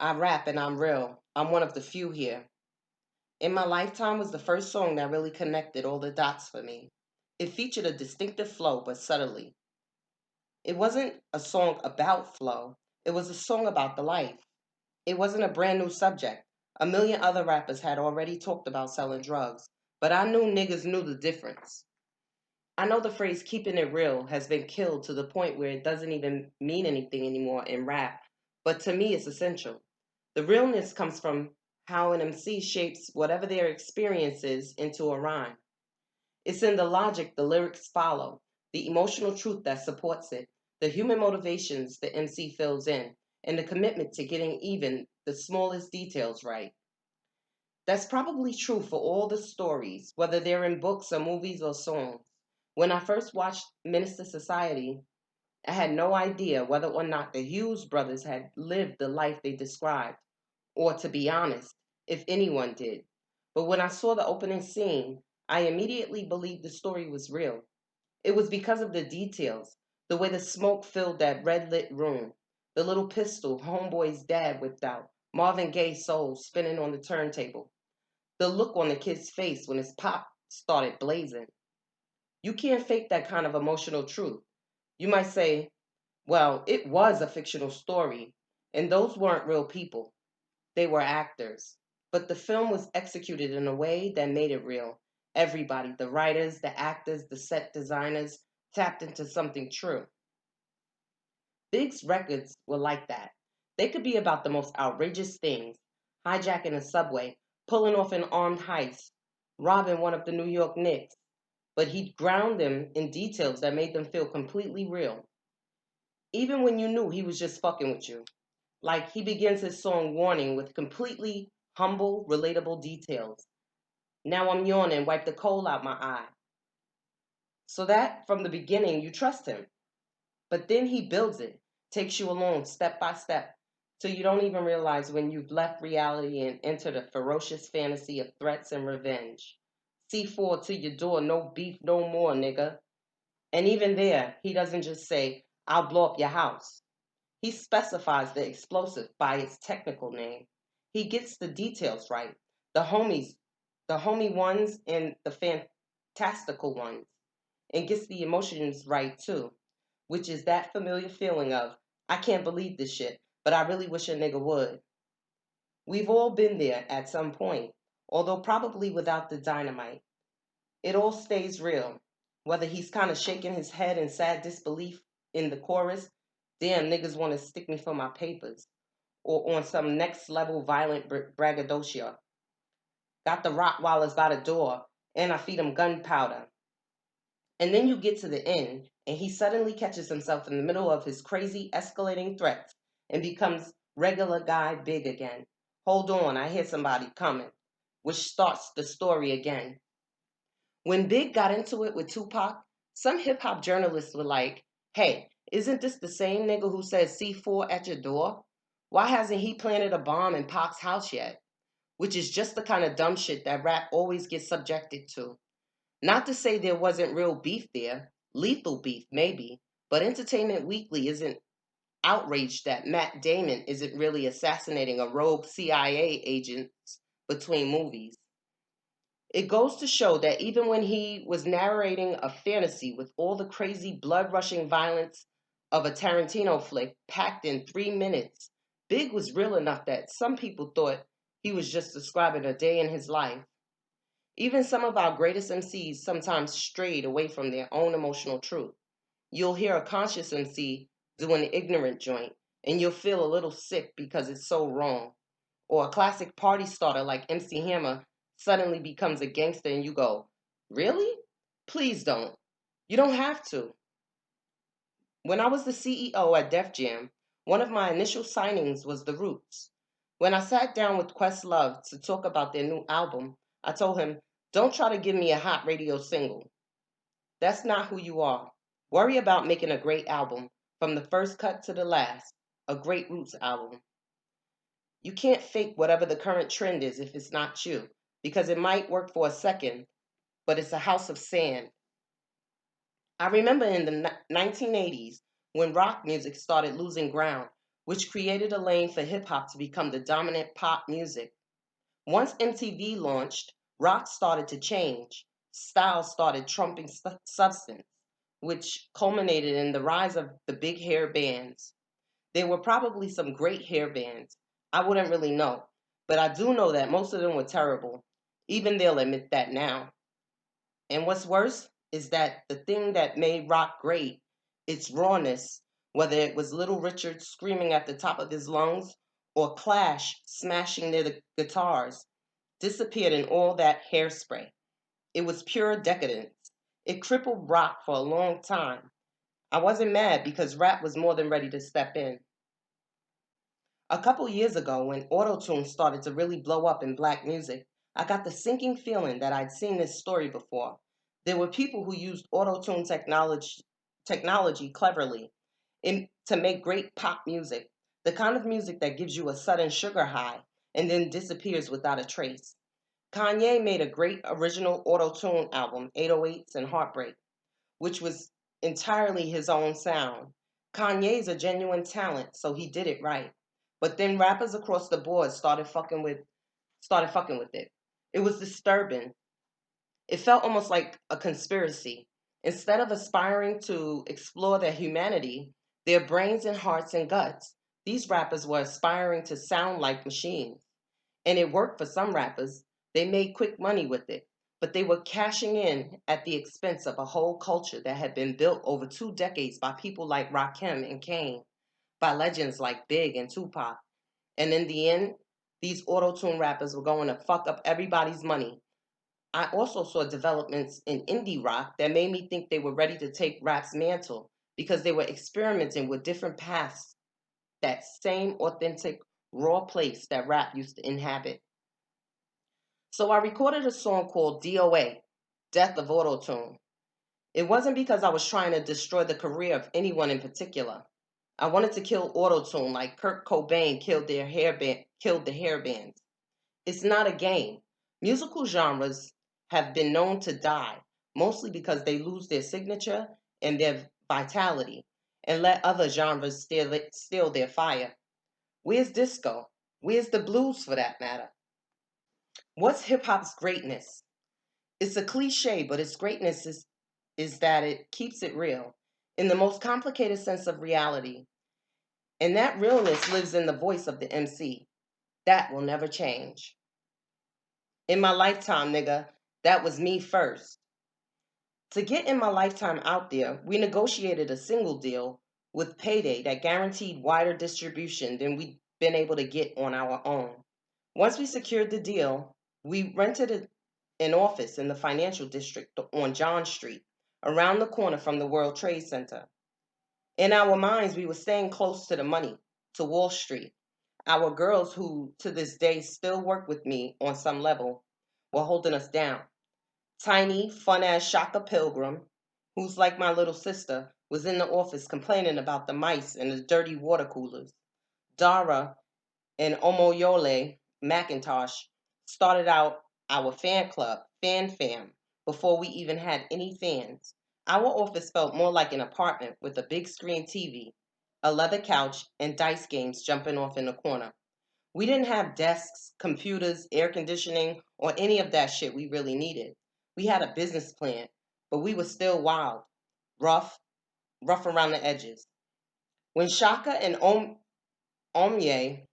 I rap and I'm real. I'm one of the few here. In My Lifetime was the first song that really connected all the dots for me. It featured a distinctive flow, but subtly. It wasn't a song about flow, it was a song about the life. It wasn't a brand new subject. A million other rappers had already talked about selling drugs, but I knew niggas knew the difference. I know the phrase keeping it real has been killed to the point where it doesn't even mean anything anymore in rap, but to me it's essential. The realness comes from how an MC shapes whatever their experience is into a rhyme. It's in the logic the lyrics follow, the emotional truth that supports it, the human motivations the MC fills in, and the commitment to getting even the smallest details right. That's probably true for all the stories, whether they're in books or movies or songs. When I first watched Minister Society, I had no idea whether or not the Hughes brothers had lived the life they described, or to be honest, if anyone did. But when I saw the opening scene, I immediately believed the story was real. It was because of the details, the way the smoke filled that red lit room, the little pistol Homeboy's dad whipped out, Marvin Gaye's soul spinning on the turntable, the look on the kid's face when his pop started blazing. You can't fake that kind of emotional truth. You might say, well, it was a fictional story, and those weren't real people. They were actors. But the film was executed in a way that made it real. Everybody, the writers, the actors, the set designers, tapped into something true. Big's records were like that. They could be about the most outrageous things: hijacking a subway, pulling off an armed heist, robbing one of the New York Knicks. But he'd ground them in details that made them feel completely real, even when you knew he was just fucking with you. Like he begins his song Warning with completely humble, relatable details. Now I'm yawning, wipe the coal out my eye. So that from the beginning you trust him. But then he builds it, takes you along step by step, till you don't even realize when you've left reality and entered a ferocious fantasy of threats and revenge. C4 to your door, no beef no more, nigga. And even there, he doesn't just say, I'll blow up your house. He specifies the explosive by its technical name. He gets the details right. The homies, the homie ones and the fantastical ones, and gets the emotions right too, which is that familiar feeling of, I can't believe this shit, but I really wish a nigga would. We've all been there at some point, although probably without the dynamite. It all stays real. Whether he's kind of shaking his head in sad disbelief in the chorus, damn niggas want to stick me for my papers, or on some next level violent braggadocio. Got the Rottweilers by the door, and I feed them gunpowder. And then you get to the end, and he suddenly catches himself in the middle of his crazy escalating threats and becomes regular guy big again. Hold on, I hear somebody coming, which starts the story again. When Big got into it with Tupac, some hip hop journalists were like, hey, isn't this the same nigga who said C4 at your door? Why hasn't he planted a bomb in Pac's house yet? Which is just the kind of dumb shit that rap always gets subjected to. Not to say there wasn't real beef there, lethal beef maybe, but Entertainment Weekly isn't outraged that Matt Damon isn't really assassinating a rogue CIA agent between movies. It goes to show that even when he was narrating a fantasy with all the crazy blood rushing violence of a Tarantino flick packed in 3 minutes, Big was real enough that some people thought he was just describing a day in his life. Even some of our greatest MCs sometimes strayed away from their own emotional truth. You'll hear a conscious MC do an ignorant joint, and you'll feel a little sick because it's so wrong. Or a classic party starter like MC Hammer suddenly becomes a gangster, and you go, really? Please don't. You don't have to. When I was the CEO at Def Jam, one of my initial signings was The Roots. When I sat down with Questlove to talk about their new album, I told him, don't try to give me a hot radio single. That's not who you are. Worry about making a great album, from the first cut to the last, a great Roots album. You can't fake whatever the current trend is if it's not you, because it might work for a second, but it's a house of sand. I remember in the 1980s when rock music started losing ground, which created a lane for hip hop to become the dominant pop music. Once MTV launched, rock started to change. Styles started trumping substance, which culminated in the rise of the big hair bands. There were probably some great hair bands. I wouldn't really know, but I do know that most of them were terrible. Even they'll admit that now. And what's worse is that the thing that made rock great, its rawness, whether it was Little Richard screaming at the top of his lungs or Clash smashing their guitars, disappeared in all that hairspray. It was pure decadence. It crippled rock for a long time. I wasn't mad because rap was more than ready to step in. A couple years ago, when autotune started to really blow up in black music, I got the sinking feeling that I'd seen this story before. There were people who used autotune technology cleverly to make great pop music, the kind of music that gives you a sudden sugar high and then disappears without a trace. Kanye made a great original autotune album, 808s and Heartbreak, which was entirely his own sound. Kanye's a genuine talent, so he did it right. But then rappers across the board started fucking with it. It was disturbing. It felt almost like a conspiracy. Instead of aspiring to explore their humanity, their brains and hearts and guts, these rappers were aspiring to sound like machines. And it worked for some rappers. They made quick money with it, but they were cashing in at the expense of a whole culture that had been built over 2 decades by people like Rakim and Kane, by legends like Big and Tupac. And in the end, these auto-tune rappers were going to fuck up everybody's money. I also saw developments in indie rock that made me think they were ready to take rap's mantle because they were experimenting with different paths, that same authentic, raw place that rap used to inhabit. So I recorded a song called DOA, Death of Autotune. It wasn't because I was trying to destroy the career of anyone in particular. I wanted to kill Autotune like Kurt Cobain killed the hair bands. It's not a game. Musical genres have been known to die, mostly because they lose their signature and their vitality, and let other genres steal their fire. Where's disco? Where's the blues for that matter? What's hip hop's greatness? It's a cliche, but its greatness is that it keeps it real, in the most complicated sense of reality. And that realness lives in the voice of the MC. That will never change. In my lifetime, nigga, that was me first. To get In My Lifetime out there, we negotiated a single deal with Payday that guaranteed wider distribution than we'd been able to get on our own. Once we secured the deal, we rented an office in the financial district on John Street, around the corner from the World Trade Center. In our minds, we were staying close to the money, to Wall Street. Our girls, who to this day still work with me on some level, were holding us down. Tiny, fun ass Shaka Pilgrim, who's like my little sister, was in the office complaining about the mice and the dirty water coolers. Dara and Omoyole Macintosh started out our fan club, Fan Fam, before we even had any fans. Our office felt more like an apartment with a big screen TV, a leather couch, and dice games jumping off in the corner. We didn't have desks, computers, air conditioning, or any of that shit we really needed. We had a business plan, but we were still wild, rough, rough around the edges. When Shaka and Omye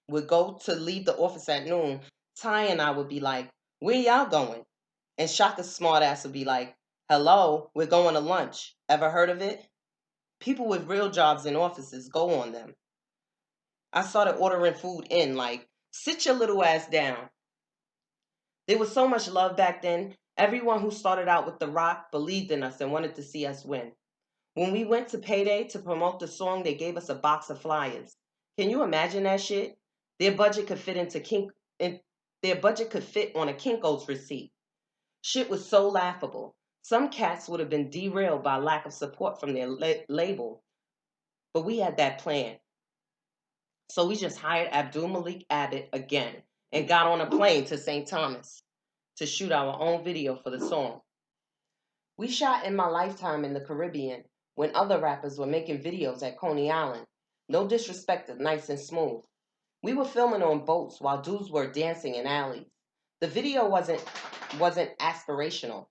would go to leave the office at noon, Ty and I would be like, "Where y'all going?" And Shaka's smart ass would be like, "Hello, we're going to lunch. Ever heard of it?" People with real jobs in offices go on them. I started ordering food in, like, "Sit your little ass down." There was so much love back then. Everyone who started out with The Rock believed in us and wanted to see us win. When we went to Payday to promote the song, they gave us a box of flyers. Can you imagine that shit? Their budget could fit into Kink in, their budget could fit on a Kinko's receipt. Shit was so laughable. Some cats would have been derailed by lack of support from their label, but we had that plan. So we just hired Abdul Malik Abbott again and got on a plane to St. Thomas to shoot our own video for the song. We shot In My Lifetime in the Caribbean when other rappers were making videos at Coney Island. No disrespect, nice and smooth. We were filming on boats while dudes were dancing in alleys. The video wasn't aspirational.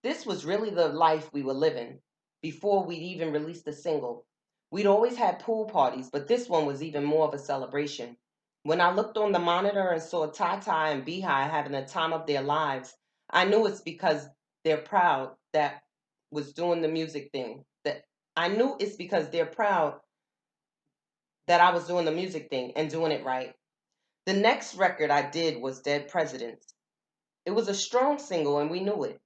This was really the life we were living before we'd even released the single. We'd always had pool parties, but this one was even more of a celebration. When I looked on the monitor and saw Ty and Beehive having the time of their lives, I knew it's because they're proud that was doing the music thing. That I knew it's because they're proud that I was doing the music thing and doing it right. The next record I did was Dead Presidents. It was a strong single and we knew it.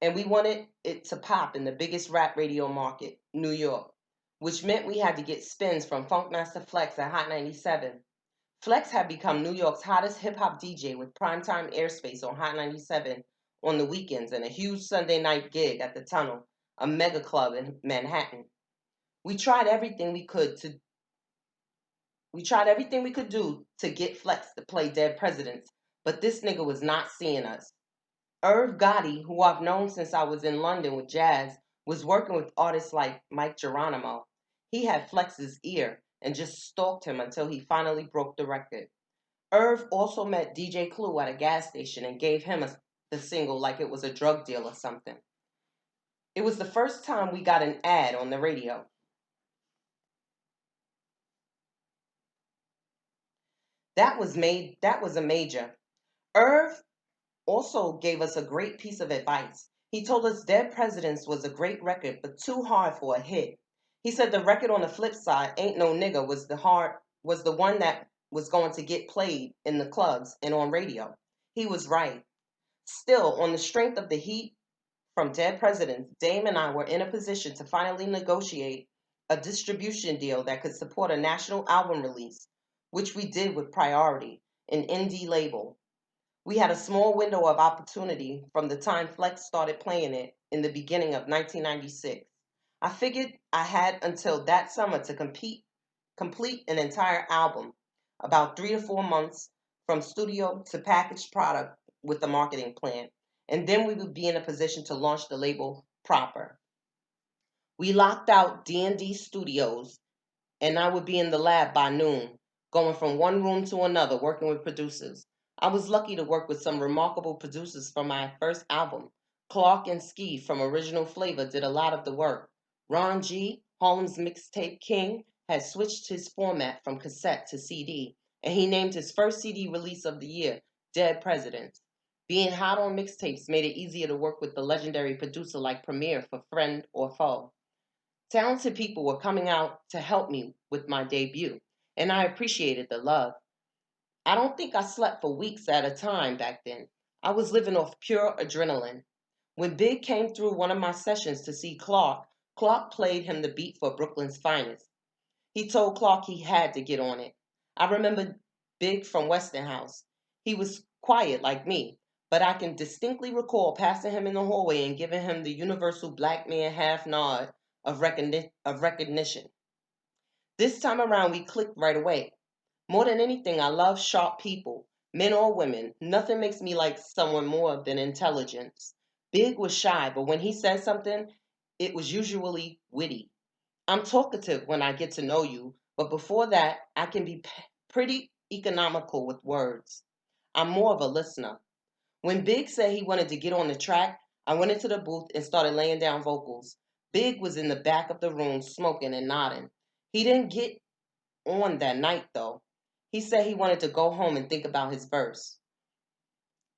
And we wanted it to pop in the biggest rap radio market, New York, which meant we had to get spins from Funkmaster Flex at Hot 97. Flex had become New York's hottest hip hop DJ with primetime airspace on Hot 97 on the weekends and a huge Sunday night gig at the Tunnel, a mega club in Manhattan. We tried everything we could to we tried everything we could do to get Flex to play Dead Presidents, but this nigga was not seeing us. Irv Gotti, who I've known since I was in London with JayZ, was working with artists like Mike Geronimo. He had Flex's ear and just stalked him until he finally broke the record. Irv also met DJ Clue at a gas station and gave him the single like it was a drug deal or something. It was the first time we got an ad on the radio. That was a major. Irv also gave us a great piece of advice. He told us Dead Presidents was a great record, but too hard for a hit. He said the record on the flip side, Ain't No Nigga, was the one that was going to get played in the clubs and on radio. He was right. Still, on the strength of the heat from Dead Presidents, Dame and I were in a position to finally negotiate a distribution deal that could support a national album release, which we did with Priority, an indie label. We had a small window of opportunity from the time Flex started playing it in the beginning of 1996. I figured I had until that summer to complete an entire album, about 3 to 4 months from studio to packaged product with a marketing plan, and then we would be in a position to launch the label proper. We locked out D&D Studios and I would be in the lab by noon, going from one room to another working with producers. I was lucky to work with some remarkable producers from my first album. Clark and Ski from Original Flavor did a lot of the work. Ron G, Harlem's mixtape king, had switched his format from cassette to CD, and he named his first CD release of the year Dead Presidents. Being hot on mixtapes made it easier to work with the legendary producer like Premier for Friend or Foe. Talented people were coming out to help me with my debut, and I appreciated the love. I don't think I slept for weeks at a time back then. I was living off pure adrenaline. When Big came through one of my sessions to see Clark, Clark played him the beat for Brooklyn's Finest. He told Clark he had to get on it. I remember Big from Westinghouse. He was quiet like me, but I can distinctly recall passing him in the hallway and giving him the universal black man half nod of recognition. This time around, we clicked right away. More than anything, I love sharp people, men or women. Nothing makes me like someone more than intelligence. Big was shy, but when he said something, it was usually witty. I'm talkative when I get to know you, but before that, I can be pretty economical with words. I'm more of a listener. When Big said he wanted to get on the track, I went into the booth and started laying down vocals. Big was in the back of the room smoking and nodding. He didn't get on that night though. He said he wanted to go home and think about his verse.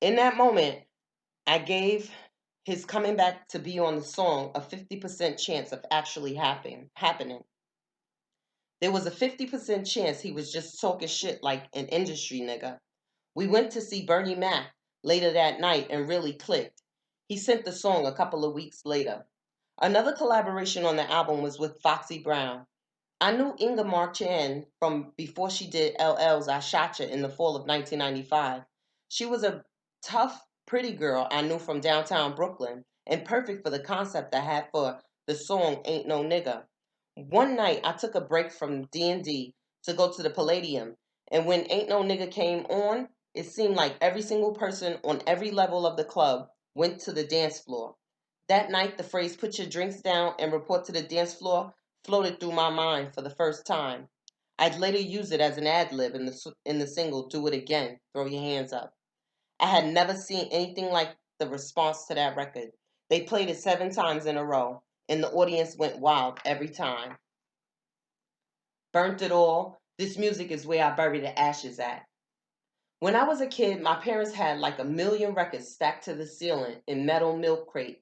In that moment, I gave his coming back to be on the song a 50% chance of actually happening. There was a 50% chance he was just talking shit like an industry nigga. We went to see Bernie Mac later that night and really clicked. He sent the song a couple of weeks later. Another collaboration on the album was with Foxy Brown. I knew Inga Marchand from before she did LL's I Shotcha in the fall of 1995. She was a tough, pretty girl I knew from downtown Brooklyn and perfect for the concept I had for the song Ain't No Nigga. One night I took a break from D&D to go to the Palladium, and when Ain't No Nigga came on, it seemed like every single person on every level of the club went to the dance floor. That night, the phrase "put your drinks down and report to the dance floor" floated through my mind for the first time. I'd later use it as an ad lib in the single "Do It Again, Throw Your Hands Up." I had never seen anything like the response to that record. They played it 7 times in a row, and the audience went wild every time. Burnt it all. This music is where I bury the ashes at. When I was a kid, my parents had like a million records stacked to the ceiling in metal milk crates.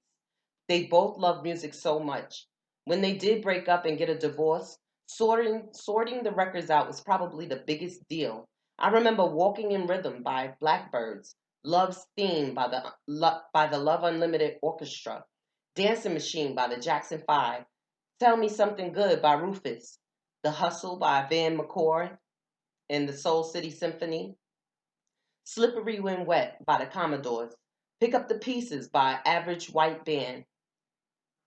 They both loved music so much. When they did break up and get a divorce, sorting the records out was probably the biggest deal. I remember Walking in Rhythm by Blackbirds, Love's Theme by the Love Unlimited Orchestra, Dancing Machine by the Jackson 5, Tell Me Something Good by Rufus, The Hustle by Van McCord and the Soul City Symphony, Slippery When Wet by the Commodores, Pick Up the Pieces by Average White Band,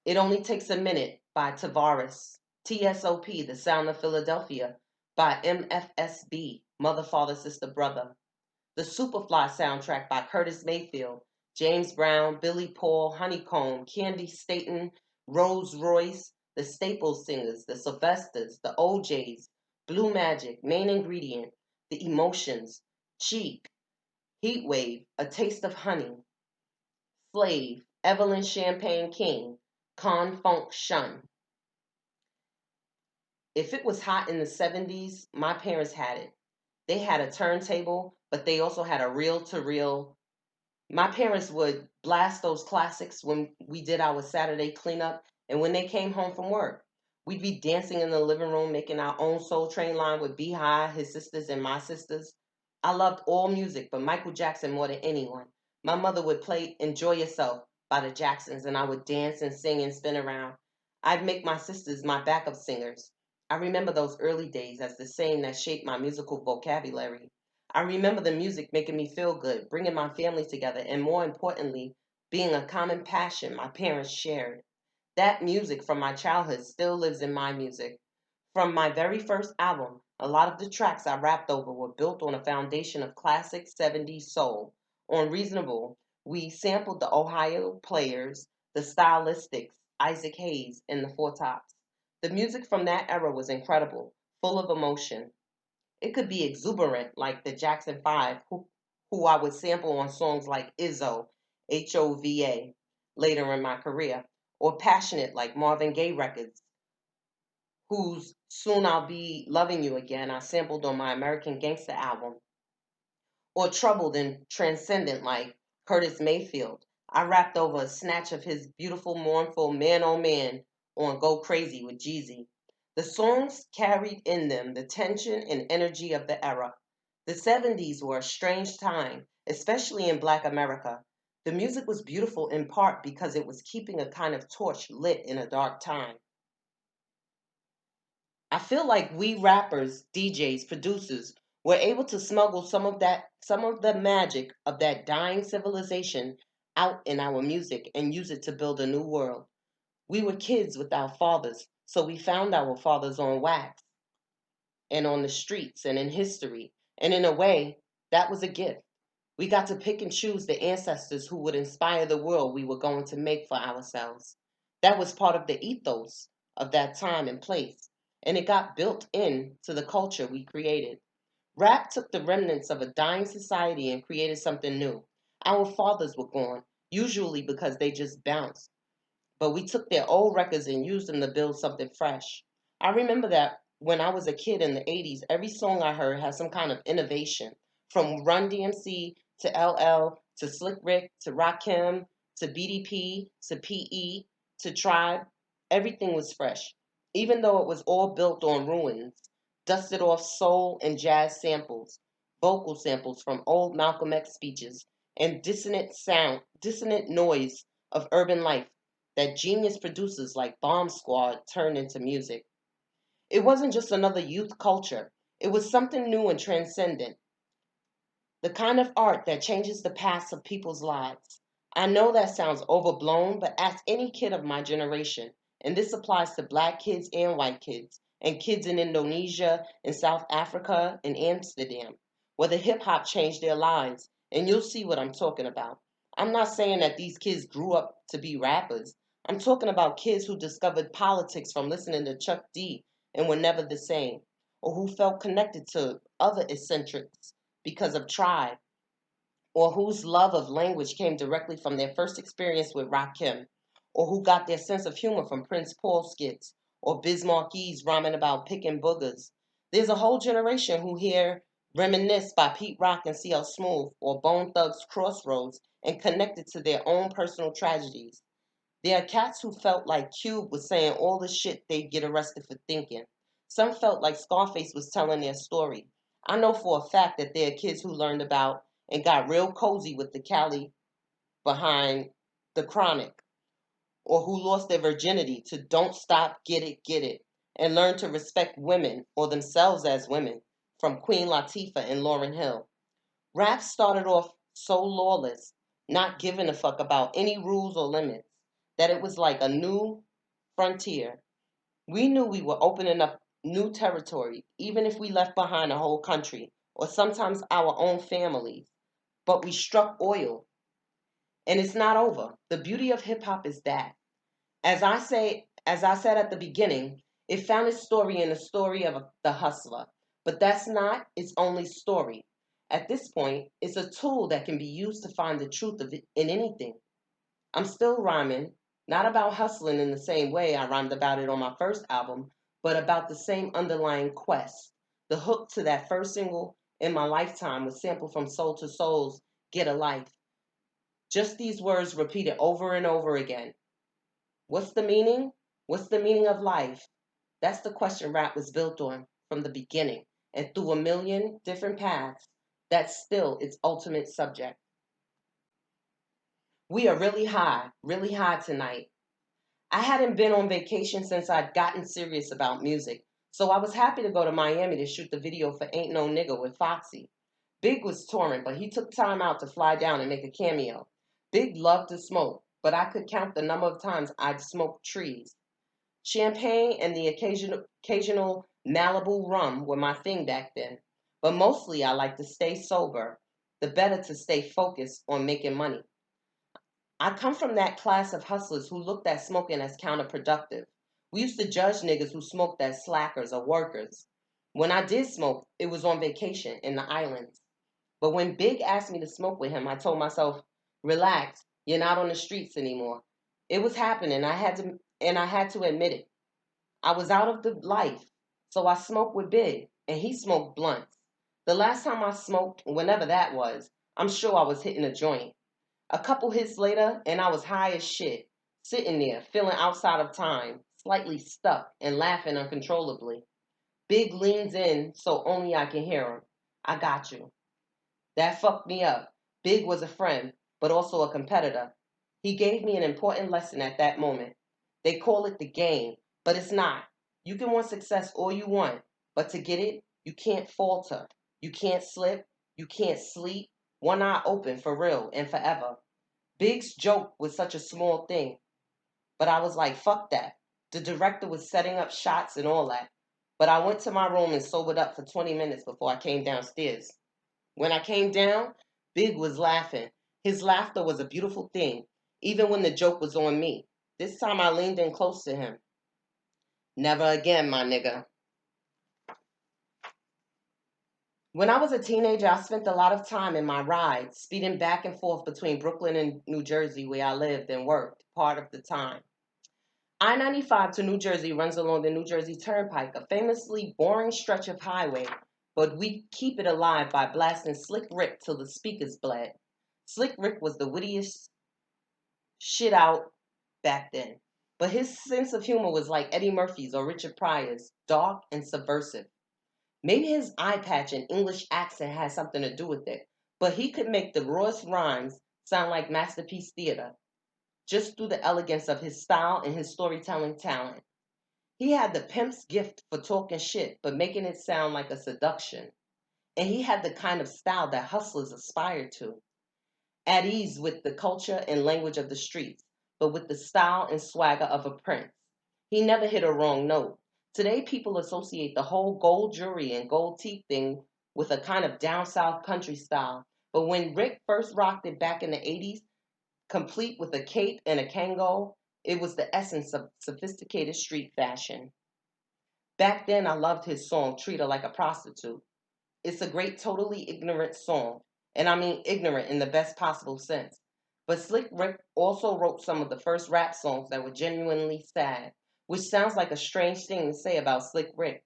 It Only Takes a Minute by Tavares, TSOP, The Sound of Philadelphia by MFSB, Mother, Father, Sister, Brother, the Superfly soundtrack by Curtis Mayfield, James Brown, Billy Paul, Honeycomb, Candy Staton, Rose Royce, the Staples Singers, the Sylvesters, the OJs, Blue Magic, Main Ingredient, the Emotions, Cheek, Heatwave, A Taste of Honey, Slave, Evelyn Champagne King, Con Funk Shun. If it was hot in the 70s, my parents had it. They had a turntable, but they also had a reel to reel. My parents would blast those classics when we did our Saturday cleanup, and when they came home from work, we'd be dancing in the living room, making our own Soul Train line with Beehive, his sisters, and my sisters. I loved all music, but Michael Jackson more than anyone. My mother would play Enjoy Yourself by the Jacksons, and I would dance and sing and spin around. I'd make my sisters my backup singers. I remember those early days as the same that shaped my musical vocabulary. I remember the music making me feel good, bringing my family together, and more importantly, being a common passion my parents shared. That music from my childhood still lives in my music. From my very first album, a lot of the tracks I rapped over were built on a foundation of classic 70s soul. On Reasonable, we sampled the Ohio Players, the Stylistics, Isaac Hayes, and the Four Tops. The music from that era was incredible, full of emotion. It could be exuberant, like the Jackson 5, who I would sample on songs like Izzo, HOVA, later in my career, or passionate, like Marvin Gaye records, whose Soon I'll Be Loving You Again I sampled on my American Gangster album, or troubled and transcendent, like Curtis Mayfield. I rapped over a snatch of his beautiful, mournful Man Oh Man on Go Crazy with JayZ. The songs carried in them the tension and energy of the era. The 70s were a strange time, especially in Black America. The music was beautiful in part because it was keeping a kind of torch lit in a dark time. I feel like we rappers, DJs, producers were able to smuggle some of the magic of that dying civilization out in our music and use it to build a new world. We were kids without fathers, so we found our fathers on wax and on the streets and in history. And in a way, that was a gift. We got to pick and choose the ancestors who would inspire the world we were going to make for ourselves. That was part of the ethos of that time and place, and it got built into the culture we created. Rap took the remnants of a dying society and created something new. Our fathers were gone, usually because they just bounced, but we took their old records and used them to build something fresh. I remember that when I was a kid in the 80s, every song I heard had some kind of innovation, from Run DMC to LL to Slick Rick to Rakim to BDP to PE to Tribe. Everything was fresh, even though it was all built on ruins, dusted off soul and jazz samples, vocal samples from old Malcolm X speeches, and dissonant noise of urban life that genius producers like Bomb Squad turned into music. It wasn't just another youth culture, it was something new and transcendent, the kind of art that changes the paths of people's lives. I know that sounds overblown, but ask any kid of my generation, and this applies to black kids and white kids, and kids in Indonesia, in South Africa, in Amsterdam, whether hip hop changed their lives, and you'll see what I'm talking about. I'm not saying that these kids grew up to be rappers. I'm talking about kids who discovered politics from listening to Chuck D and were never the same, or who felt connected to other eccentrics because of Tribe, or whose love of language came directly from their first experience with Rakim, or who got their sense of humor from Prince Paul skits, or Biz Marquis rhyming about picking boogers. There's a whole generation who hear Reminisce by Pete Rock and CL Smooth, or Bone Thugs Crossroads, and connected to their own personal tragedies. There are cats who felt like Cube was saying all the shit they'd get arrested for thinking. Some felt like Scarface was telling their story. I know for a fact that there are kids who learned about and got real cozy with the Cali behind the Chronic, or who lost their virginity to Don't Stop, Get It, and learned to respect women or themselves as women from Queen Latifah and Lauryn Hill. Rap started off so lawless, not giving a fuck about any rules or limits, that it was like a new frontier. We knew we were opening up new territory, even if we left behind a whole country, or sometimes our own families. But we struck oil, and it's not over. The beauty of hip hop is that, as I said at the beginning, it found its story in the story of the hustler. But that's not its only story. At this point, it's a tool that can be used to find the truth of it in anything. I'm still rhyming, not about hustling in the same way I rhymed about it on my first album, but about the same underlying quest. The hook to that first single in my lifetime was sampled from Soul to Soul's Get a Life. Just these words repeated over and over again. What's the meaning? What's the meaning of life? That's the question rap was built on from the beginning. And through a million different paths, that's still its ultimate subject. We are really high tonight. I hadn't been on vacation since I'd gotten serious about music, so I was happy to go to Miami to shoot the video for Ain't No Nigga with Foxy. Big was touring, but he took time out to fly down and make a cameo. Big loved to smoke, but I could count the number of times I'd smoked trees. Champagne and the occasional Malibu rum were my thing back then, but mostly I like to stay sober, the better to stay focused on making money. I come from that class of hustlers who looked at smoking as counterproductive. We used to judge niggas who smoked as slackers or workers. When I did smoke, it was on vacation in the islands. But when Big asked me to smoke with him, I told myself, relax, you're not on the streets anymore. It was happening. I had to admit it. I was out of the life. So I smoked with Big, and he smoked blunts. The last time I smoked, whenever that was, I'm sure I was hitting a joint. A couple hits later, and I was high as shit, sitting there, feeling outside of time, slightly stuck, and laughing uncontrollably. Big leans in so only I can hear him. I got you. That fucked me up. Big was a friend, but also a competitor. He gave me an important lesson at that moment. They call it the game, but it's not. You can want success all you want, but to get it, you can't falter. You can't slip. You can't sleep. One eye open for real and forever. Big's joke was such a small thing, but I was like, fuck that. The director was setting up shots and all that. But I went to my room and sobered up for 20 minutes before I came downstairs. When I came down, Big was laughing. His laughter was a beautiful thing, even when the joke was on me. This time I leaned in close to him. Never again, my nigga. When I was a teenager, I spent a lot of time in my rides, speeding back and forth between Brooklyn and New Jersey, where I lived and worked part of the time. I-95 to New Jersey runs along the New Jersey Turnpike, a famously boring stretch of highway, but we keep it alive by blasting Slick Rick till the speakers bled. Slick Rick was the wittiest shit out back then, but his sense of humor was like Eddie Murphy's or Richard Pryor's, dark and subversive. Maybe his eye patch and English accent had something to do with it, but he could make the rawest rhymes sound like masterpiece theater, just through the elegance of his style and his storytelling talent. He had the pimp's gift for talking shit, but making it sound like a seduction. And he had the kind of style that hustlers aspire to, at ease with the culture and language of the streets, but with the style and swagger of a prince. He never hit a wrong note. Today, people associate the whole gold jewelry and gold teeth thing with a kind of down south country style. But when Rick first rocked it back in the 80s, complete with a cape and a Kango, It was the essence of sophisticated street fashion. Back then, I loved his song, Treat Her Like a Prostitute. It's a great, totally ignorant song, and I mean ignorant in the best possible sense. But Slick Rick also wrote some of the first rap songs that were genuinely sad, which sounds like a strange thing to say about Slick Rick.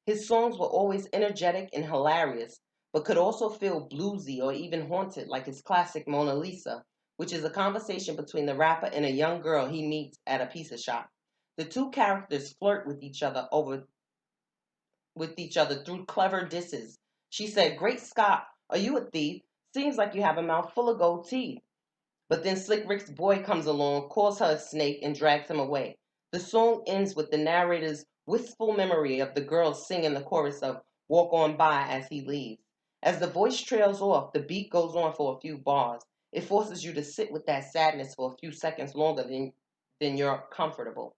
His songs were always energetic and hilarious, but could also feel bluesy or even haunted, like his classic Mona Lisa, which is a conversation between the rapper and a young girl he meets at a pizza shop. The two characters flirt with each other through clever disses. She said, Great Scott, are you a thief? Seems like you have a mouth full of gold teeth. But then Slick Rick's boy comes along, calls her a snake, and drags him away. The song ends with the narrator's wistful memory of the girl singing the chorus of Walk On By as he leaves. As the voice trails off, the beat goes on for a few bars. It forces you to sit with that sadness for a few seconds longer than you're comfortable.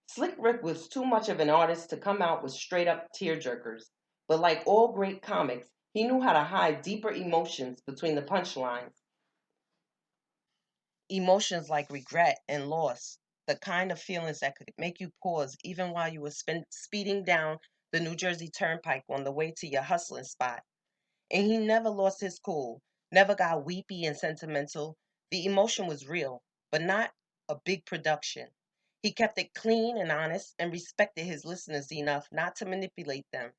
Slick Rick was too much of an artist to come out with straight up tearjerkers, but like all great comics, he knew how to hide deeper emotions between the punchlines. Emotions like regret and loss, the kind of feelings that could make you pause even while you were speeding down the New Jersey Turnpike on the way to your hustling spot. And he never lost his cool, never got weepy and sentimental. The emotion was real, but not a big production. He kept it clean and honest and respected his listeners enough not to manipulate them.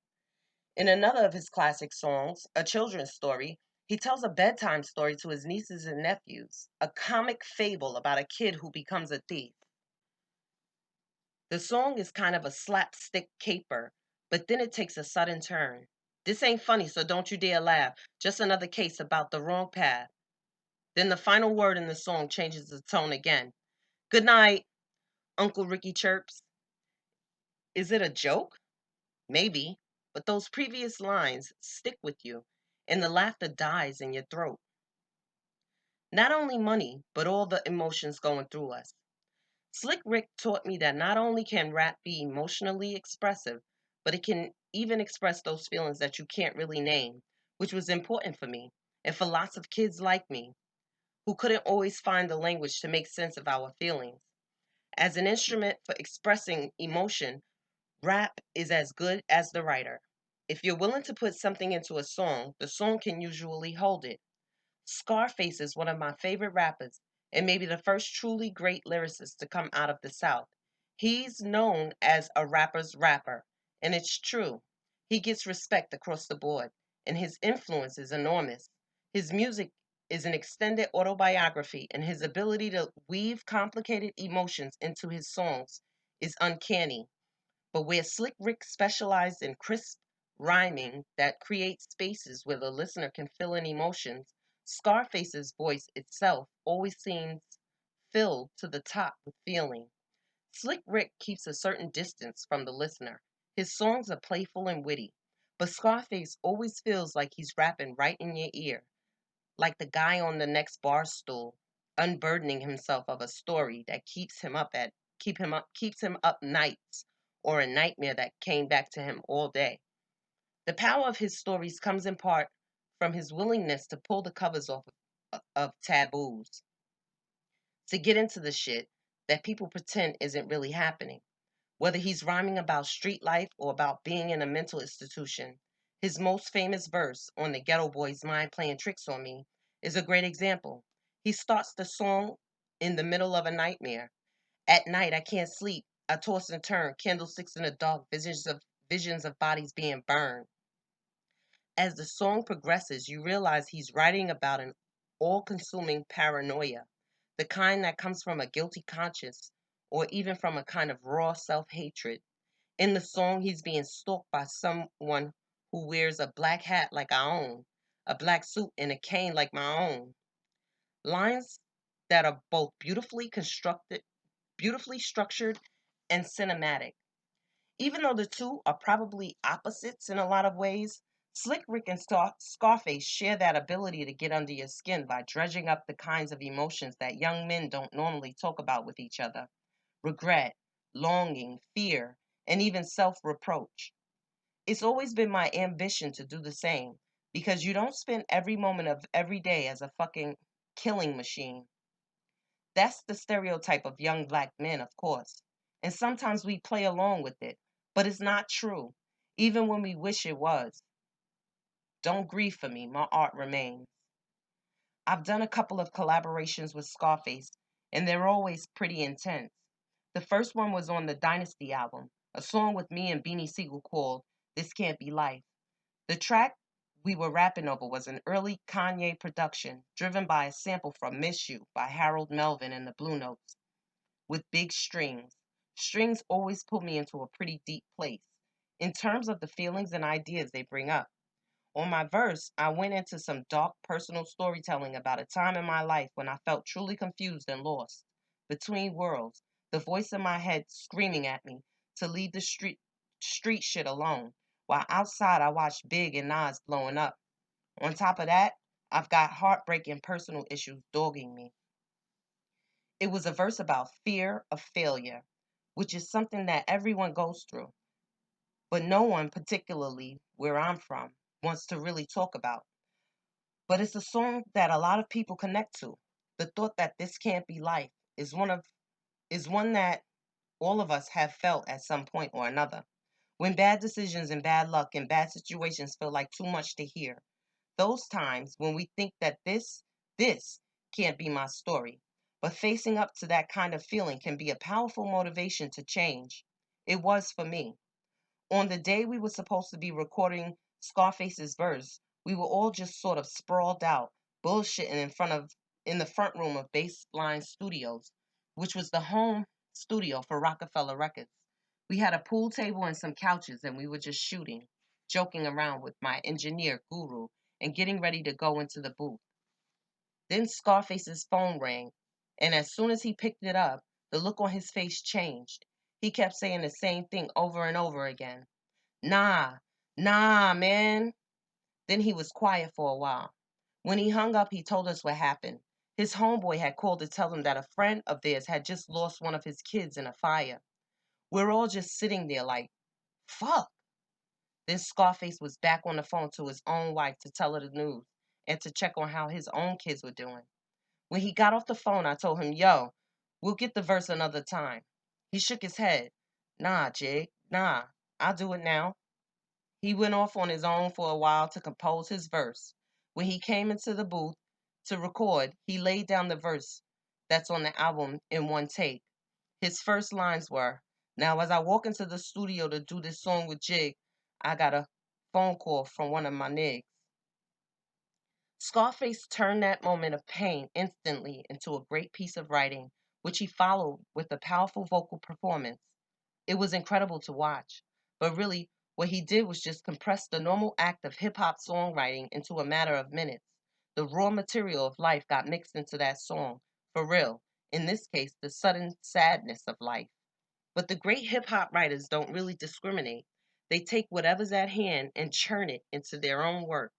In another of his classic songs, A Children's Story, he tells a bedtime story to his nieces and nephews, a comic fable about a kid who becomes a thief. The song is kind of a slapstick caper, but then it takes a sudden turn. This ain't funny, so don't you dare laugh. Just another case about the wrong path. Then the final word in the song changes the tone again. Good night, Uncle Ricky chirps. Is it a joke? Maybe, but those previous lines stick with you, and the laughter dies in your throat. Not only money, but all the emotions going through us. Slick Rick taught me that not only can rap be emotionally expressive, but it can even express those feelings that you can't really name, which was important for me, and for lots of kids like me, who couldn't always find the language to make sense of our feelings. As an instrument for expressing emotion, rap is as good as the writer. If you're willing to put something into a song, the song can usually hold it. Scarface is one of my favorite rappers and maybe the first truly great lyricist to come out of the South. He's known as a rapper's rapper, and it's true. He gets respect across the board, and his influence is enormous. His music is an extended autobiography, and his ability to weave complicated emotions into his songs is uncanny. But where Slick Rick specialized in crisp rhyming that creates spaces where the listener can fill in emotions, Scarface's voice itself always seems filled to the top with feeling. Slick Rick keeps a certain distance from the listener. His songs are playful and witty, but Scarface always feels like he's rapping right in your ear, like the guy on the next bar stool, unburdening himself of a story that keeps him up nights, or a nightmare that came back to him all day. The power of his stories comes in part from his willingness to pull the covers off of taboos, to get into the shit that people pretend isn't really happening. Whether he's rhyming about street life or about being in a mental institution, his most famous verse on the Ghetto Boy's Mind Playing Tricks on Me is a great example. He starts the song in the middle of a nightmare. At night, I can't sleep. I toss and turn, candlesticks in the dark, visions of bodies being burned. As the song progresses, you realize he's writing about an all consuming paranoia, the kind that comes from a guilty conscience or even from a kind of raw self hatred. In the song, he's being stalked by someone who wears a black hat like I own, a black suit, and a cane like my own. Lines that are both beautifully structured, and cinematic. Even though the two are probably opposites in a lot of ways, Slick Rick and Scarface share that ability to get under your skin by dredging up the kinds of emotions that young men don't normally talk about with each other: regret, longing, fear, and even self reproach. It's always been my ambition to do the same because you don't spend every moment of every day as a fucking killing machine. That's the stereotype of young black men, of course. And sometimes we play along with it, but it's not true, even when we wish it was. Don't grieve for me, my art remains. I've done a couple of collaborations with Scarface, and they're always pretty intense. The first one was on the Dynasty album, a song with me and Beanie Siegel called This Can't Be Life. The track we were rapping over was an early Kanye production driven by a sample from Miss You by Harold Melvin and the Blue Notes with big strings. Strings always put me into a pretty deep place in terms of the feelings and ideas they bring up. On my verse, I went into some dark personal storytelling about a time in my life when I felt truly confused and lost. Between worlds, the voice in my head screaming at me to leave the street shit alone, while outside I watched Big and Nas blowing up. On top of that, I've got heartbreaking personal issues dogging me. It was a verse about fear of failure, which is something that everyone goes through, but no one, particularly where I'm from, wants to really talk about. But it's a song that a lot of people connect to. The thought that this can't be life is one that all of us have felt at some point or another. When bad decisions and bad luck and bad situations feel like too much to hear. Those times when we think that this can't be my story. But facing up to that kind of feeling can be a powerful motivation to change. It was for me. On the day we were supposed to be recording Scarface's verse, we were all just sort of sprawled out, bullshitting in the front room of Baseline Studios, which was the home studio for Rockefeller Records. We had a pool table and some couches, and we were just shooting, joking around with my engineer, Guru, and getting ready to go into the booth. Then Scarface's phone rang, and as soon as he picked it up, the look on his face changed. He kept saying the same thing over and over again. Nah, nah, man. Then he was quiet for a while. When he hung up, he told us what happened. His homeboy had called to tell him that a friend of theirs had just lost one of his kids in a fire. We're all just sitting there like, fuck. Then Scarface was back on the phone to his own wife to tell her the news and to check on how his own kids were doing. When he got off the phone, I told him, yo, we'll get the verse another time. He shook his head. Nah, Jig, nah, I'll do it now. He went off on his own for a while to compose his verse. When he came into the booth to record, he laid down the verse that's on the album in one take. His first lines were, now as I walk into the studio to do this song with Jig, I got a phone call from one of my niggas. Scarface turned that moment of pain instantly into a great piece of writing, which he followed with a powerful vocal performance. It was incredible to watch. But really, what he did was just compress the normal act of hip hop songwriting into a matter of minutes. The raw material of life got mixed into that song, for real. In this case, the sudden sadness of life. But the great hip hop writers don't really discriminate. They take whatever's at hand and churn it into their own work.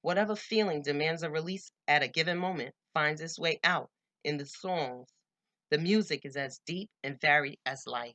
Whatever feeling demands a release at a given moment finds its way out in the songs. The music is as deep and varied as life.